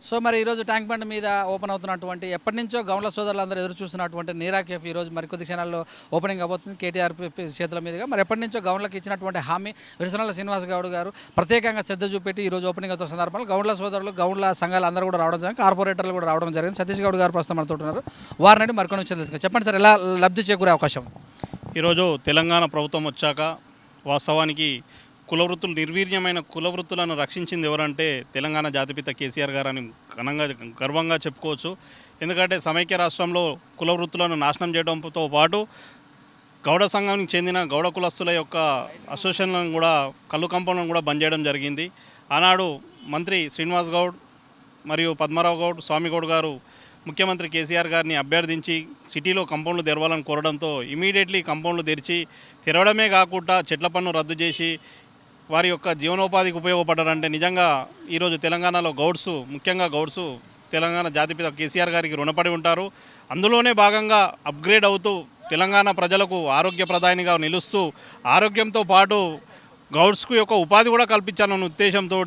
So మరి ఈరోజు tank bund మీద ఓపెన్ అవుతున్నటువంటి ఎప్పటి నుంచో గౌండ్ల సోదరులందరూ ఎదురు చూస్తున్నటువంటి నీరా కేఫ్ ఈరోజు మరికొద్ది క్షణాల్లో ఓపెనింగ్ అవబోతుంది కేటీఆర్ చేతుల మీదుగా. మరి ఎప్పటి నుంచో గౌండ్లకు ఇచ్చినటువంటి హామీ విరసనల శ్రీనివాస్ గౌడ్ గారు ప్రత్యేకంగా శ్రద్ధ చూపెట్టి ఈరోజు ఓపెనింగ్ అవుతున్న సందర్భంలో గౌండ్ల సోదరులు గౌండ్ల సంఘాలు అందరూ కూడా రావడం జరిగింది, కార్పొరేటర్లు కూడా రావడం జరిగింది. సతీష్ గౌడ్ గారు ప్రస్తుతం మనతోటున్నారు. వారిని మరికొన్ని విషయాలు తెలుసుకుందాం. చెప్పండి సార్, ఎలా లబ్ధి చేకూరే అవకాశం? ఈరోజు తెలంగాణ ప్రభుత్వం వచ్చాక వాస్తవానికి కులవృత్తులు నిర్వీర్యమైన కులవృత్తులను రక్షించింది ఎవరంటే తెలంగాణ జాతిపిత కేసీఆర్ గారు అని ఘనంగా గర్వంగా చెప్పుకోవచ్చు. ఎందుకంటే సమైక్య రాష్ట్రంలో కులవృత్తులను నాశనం చేయడంతో పాటు గౌడ సంఘానికి చెందిన గౌడ కులస్తుల యొక్క అసోసియేషన్లను కూడా కళ్ళు కంపౌండ్లను కూడా బంద్ చేయడం జరిగింది. ఆనాడు మంత్రి శ్రీనివాస్ గౌడ్ మరియు పద్మారావు గౌడ్, స్వామి గౌడ్ గారు ముఖ్యమంత్రి కేసీఆర్ గారిని అభ్యర్థించి సిటీలో కంపౌండ్లు తెరవాలని కోరడంతో ఇమీడియట్లీ కంపౌండ్లు తెరవడమే కాకుండా చెట్ల పన్ను రద్దు చేసి వారి యొక్క జీవనోపాధికి ఉపయోగపడ్డారంటే నిజంగా ఈరోజు తెలంగాణలో గౌడ్స్, ముఖ్యంగా గౌడ్స్ తెలంగాణ జాతిపిత కేసీఆర్ గారికి రుణపడి ఉంటారు. అందులోనే భాగంగా అప్గ్రేడ్ అవుతూ తెలంగాణ ప్రజలకు ఆరోగ్యప్రదాయనిగా నిలుస్తూ ఆరోగ్యంతో పాటు గౌడ్స్కు యొక్క ఉపాధి కూడా కల్పించాలన్న ఉద్దేశంతో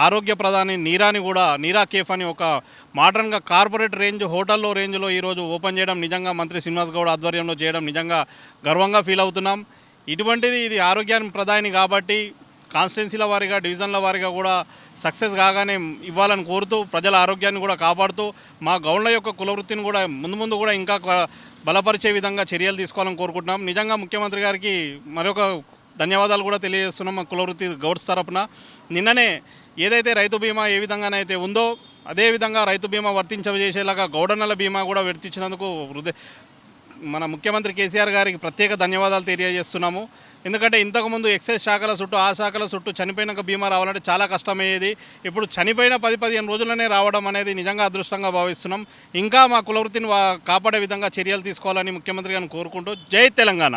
ఆరోగ్య ప్రధాని నీరా కేఫ్ అని ఒక మోడర్న్గా కార్పొరేట్ రేంజ్ హోటల్లో రేంజ్లో ఈరోజు ఓపెన్ చేయడం నిజంగా మంత్రి శ్రీనివాస్ గౌడ్ ఆధ్వర్యంలో చేయడం నిజంగా గర్వంగా ఫీల్ అవుతున్నాం. ఇటువంటిది ఇది ఆరోగ్యానికి ప్రధాని కాబట్టి కాన్స్టిట్యున్సీల వారీగా, డివిజన్ల వారీగా కూడా సక్సెస్ కాగానే ఇవ్వాలని కోరుతూ ప్రజల ఆరోగ్యాన్ని కూడా కాపాడుతూ మా గౌండ్ల యొక్క కులవృత్తిని కూడా ముందు కూడా ఇంకా బలపరిచే విధంగా చర్యలు తీసుకోవాలని కోరుకుంటున్నాం. నిజంగా ముఖ్యమంత్రి గారికి మరొక ధన్యవాదాలు కూడా తెలియజేస్తున్నాం మా కులవృత్తి గౌడ్స్ తరపున. నిన్ననే ఏదైతే రైతు బీమా ఏ విధంగానైతే ఉందో అదేవిధంగా రైతు బీమా వర్తించజేసేలాగా గౌడన్నల బీమా కూడా వర్తించినందుకు మన ముఖ్యమంత్రి కేసీఆర్ గారికి ప్రత్యేక ధన్యవాదాలు తెలియజేస్తున్నాము. ఎందుకంటే ఇంతకుముందు ఎక్సైజ్ శాఖల చుట్టూ ఆ శాఖల చుట్టూ చనిపోయినాక బీమా రావాలంటే చాలా కష్టమయ్యేది. ఇప్పుడు చనిపోయిన 10-15 రోజుల్లోనే రావడం అనేది నిజంగా అదృష్టంగా భావిస్తున్నాం. ఇంకా మా కులవృత్తిని కాపాడే విధంగా చర్యలు తీసుకోవాలని ముఖ్యమంత్రి గారిని కోరుకుంటూ జై తెలంగాణ.